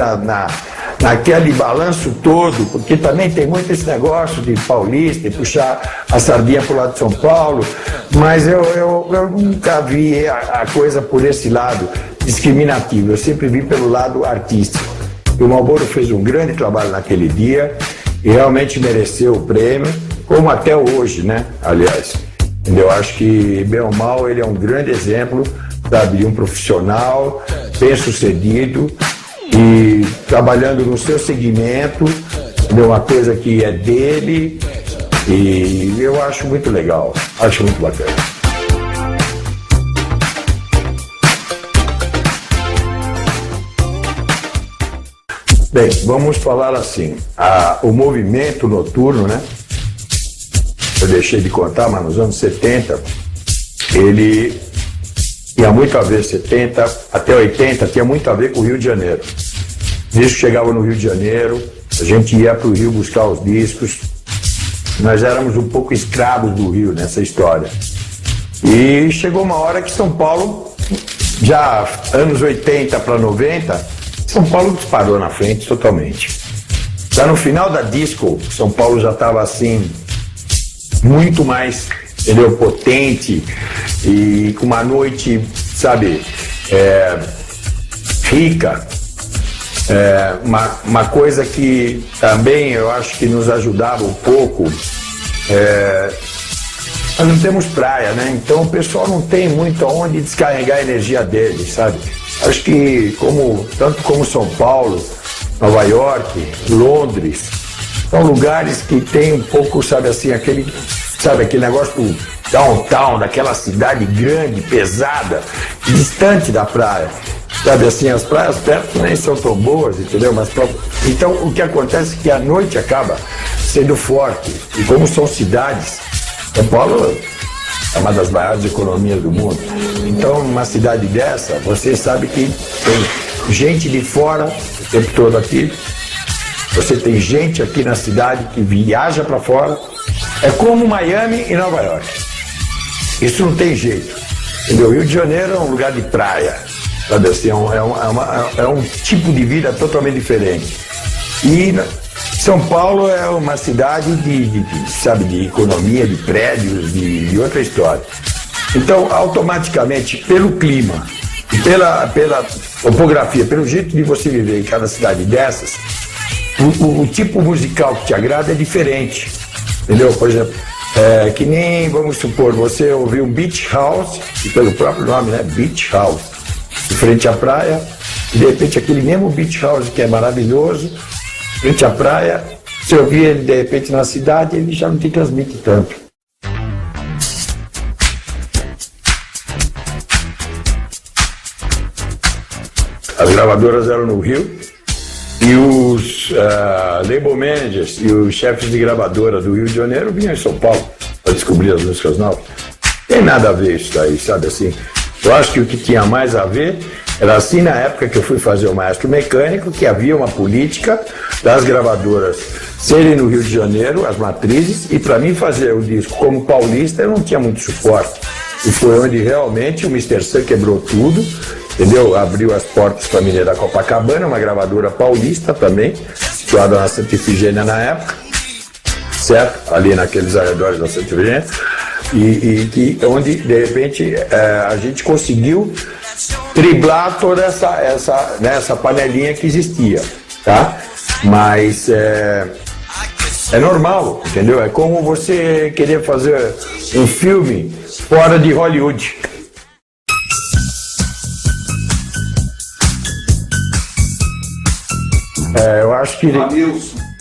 naquele balanço todo, porque também tem muito esse negócio de paulista e puxar a sardinha pro lado de São Paulo, mas eu nunca vi a coisa por esse lado discriminativo, eu sempre vi pelo lado artístico. E o Marlboro fez um grande trabalho naquele dia e realmente mereceu o prêmio, como até hoje, né? Aliás, eu acho que, bem ou mal, ele é um grande exemplo, sabe, de um profissional bem-sucedido e trabalhando no seu segmento, de uma coisa que é dele, e eu acho muito legal, acho muito bacana. Bem, vamos falar assim, o movimento noturno, né? Eu deixei de contar, mas nos anos 70, ele tinha muito a ver, 70 até 80, tinha muito a ver com o Rio de Janeiro. O disco chegava no Rio de Janeiro, a gente ia para o Rio buscar os discos, nós éramos um pouco escravos do Rio nessa história. E chegou uma hora que São Paulo, já anos 80 para 90, São Paulo disparou na frente totalmente. Já no final da disco, São Paulo já estava assim, muito mais, entendeu, potente e com uma noite, sabe, rica. Uma coisa que também eu acho que nos ajudava um pouco, nós não temos praia, né? Então o pessoal não tem muito aonde descarregar a energia dele, sabe? Acho que tanto como São Paulo, Nova York, Londres, são lugares que tem um pouco, sabe assim, aquele negócio do downtown, daquela cidade grande, pesada, distante da praia. Sabe assim, as praias perto nem são tão boas, entendeu? Então o que acontece é que a noite acaba sendo forte. E como são cidades, São Paulo é uma das maiores economias do mundo. Então, numa cidade dessa, você sabe que tem gente de fora o tempo todo aqui. Você tem gente aqui na cidade que viaja para fora. É como Miami e Nova York. Isso não tem jeito. Entendeu? Rio de Janeiro é um lugar de praia. Sabe assim, é um tipo de vida totalmente diferente. E São Paulo é uma cidade de economia, de prédios, de outra história. Então, automaticamente, pelo clima, pela topografia, pelo jeito de você viver em cada cidade dessas, o tipo musical que te agrada é diferente. Entendeu? Por exemplo, que nem, vamos supor, você ouvir um beach house, e pelo próprio nome, né? Beach house, de frente à praia, e de repente aquele mesmo beach house que é maravilhoso, frente à praia, se ouvir ele de repente na cidade, ele já não te transmite tanto. As gravadoras eram no Rio e os label managers e os chefes de gravadora do Rio de Janeiro vinham em São Paulo para descobrir as músicas novas. Tem nada a ver isso daí, sabe assim? Eu acho que o que tinha mais a ver era assim na época que eu fui fazer o Maestro Mecânico, que havia uma política das gravadoras serem no Rio de Janeiro, as matrizes, e para mim fazer o disco como paulista eu não tinha muito suporte. E foi onde realmente o Mr. Sun quebrou tudo, entendeu? Abriu as portas para a Mineira Copacabana, uma gravadora paulista também, situada na Santa Efigênia na época, certo? Ali naqueles arredores da Santa Efigênia. E onde, de repente, a gente conseguiu driblar toda essa panelinha que existia, tá? Mas é normal, entendeu? É como você querer fazer um filme fora de Hollywood. Eu acho que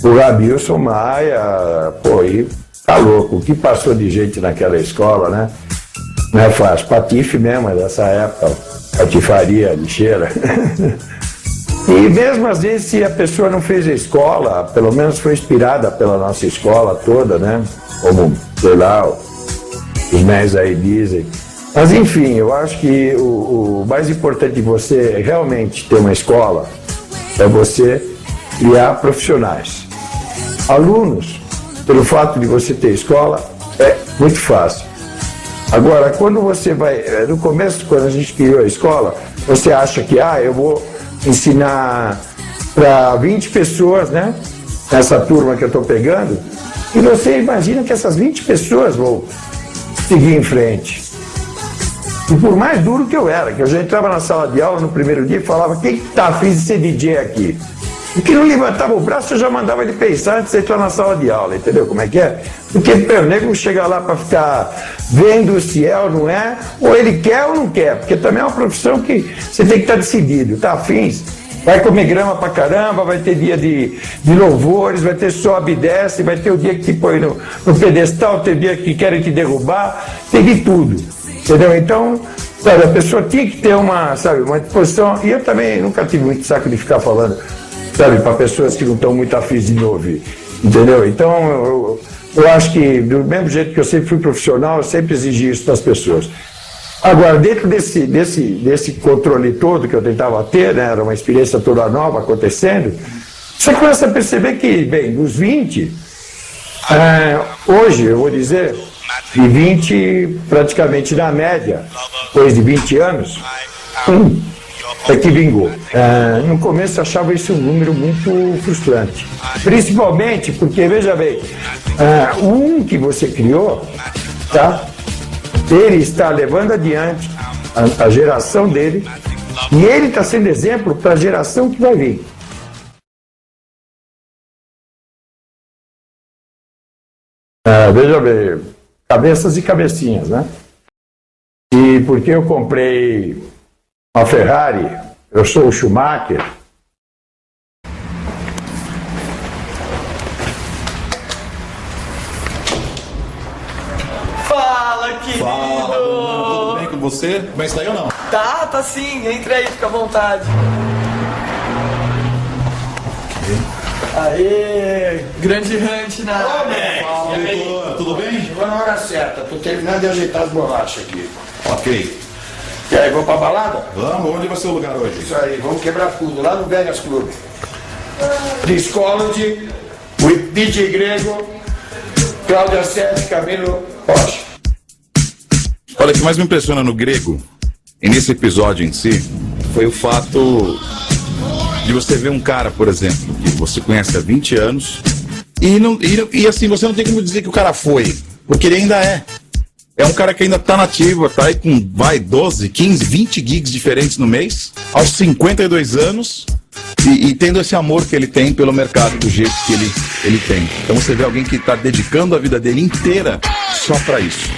o Rabilson Maia, pô, e tá louco, o que passou de gente naquela escola, né? Não é fácil, patife mesmo, dessa época, patifaria, lixeira. E mesmo às vezes, se a pessoa não fez a escola, pelo menos foi inspirada pela nossa escola toda, né? Como, sei lá, os médicos aí dizem. Mas enfim, eu acho que o mais importante de você realmente ter uma escola é você criar profissionais. Alunos, pelo fato de você ter escola, é muito fácil. Agora, quando você vai, no começo, quando a gente criou a escola, você acha que, eu vou ensinar para 20 pessoas, né? Essa turma que eu estou pegando, e você imagina que essas 20 pessoas vão seguir em frente. E por mais duro que eu era, que eu já entrava na sala de aula no primeiro dia e falava, quem tá afim de ser DJ aqui? E que não levantava o braço, eu já mandava ele pensar antes de entrar na sala de aula, entendeu como é que é? Porque o nego chega lá para ficar vendo se é ou não é, ou ele quer ou não quer, porque também é uma profissão que você tem que estar decidido, tá afim? Vai comer grama pra caramba, vai ter dia de louvores, vai ter sobe e desce, vai ter o dia que te põe no pedestal, tem dia que querem te derrubar, tem de tudo, entendeu? Então, sabe, a pessoa tinha que ter uma disposição, e eu também nunca tive muito saco de ficar falando, sabe, para pessoas que não estão muito afins de me ouvir, entendeu? Então, eu acho que, do mesmo jeito que eu sempre fui profissional, eu sempre exigi isso das pessoas. Agora, dentro desse controle todo que eu tentava ter, né, era uma experiência toda nova acontecendo, você começa a perceber que, bem, dos 20, hoje, eu vou dizer, de 20, praticamente na média, depois de 20 anos, é que vingou. No começo eu achava isso um número muito frustrante. Principalmente porque, veja bem, um que você criou, tá? Ele está levando adiante a geração dele e ele está sendo exemplo para a geração que vai vir. Veja bem, cabeças e cabecinhas, né? E porque eu comprei uma Ferrari, eu sou o Schumacher. Fala, querido! Fala, tudo bem com você? Bem, isso daí ou não? Tá sim, entra aí, fica à vontade. Aê, grande hunt na área. Fala, doutor, tudo bem? Chegou na hora certa, tô terminando de ajeitar as borrachas aqui. Ok. E aí, vamos pra balada? Vamos, onde vai ser o lugar hoje? Isso aí, vamos quebrar tudo, lá no Vegas Club. Discology, with DJ Grego, Cláudia Sete, Camilo Rocha. Olha, o que mais me impressiona no Grego, e nesse episódio em si, foi o fato de você ver um cara, por exemplo, que você conhece há 20 anos, e assim, você não tem como dizer que o cara foi, porque ele ainda é. É um cara que ainda tá nativo, tá aí com, 12, 15, 20 gigs diferentes no mês, aos 52 anos, e tendo esse amor que ele tem pelo mercado, do jeito que ele tem. Então você vê alguém que tá dedicando a vida dele inteira só pra isso.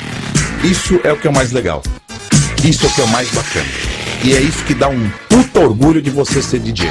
Isso é o que é o mais legal. Isso é o que é o mais bacana. E é isso que dá um puta orgulho de você ser DJ.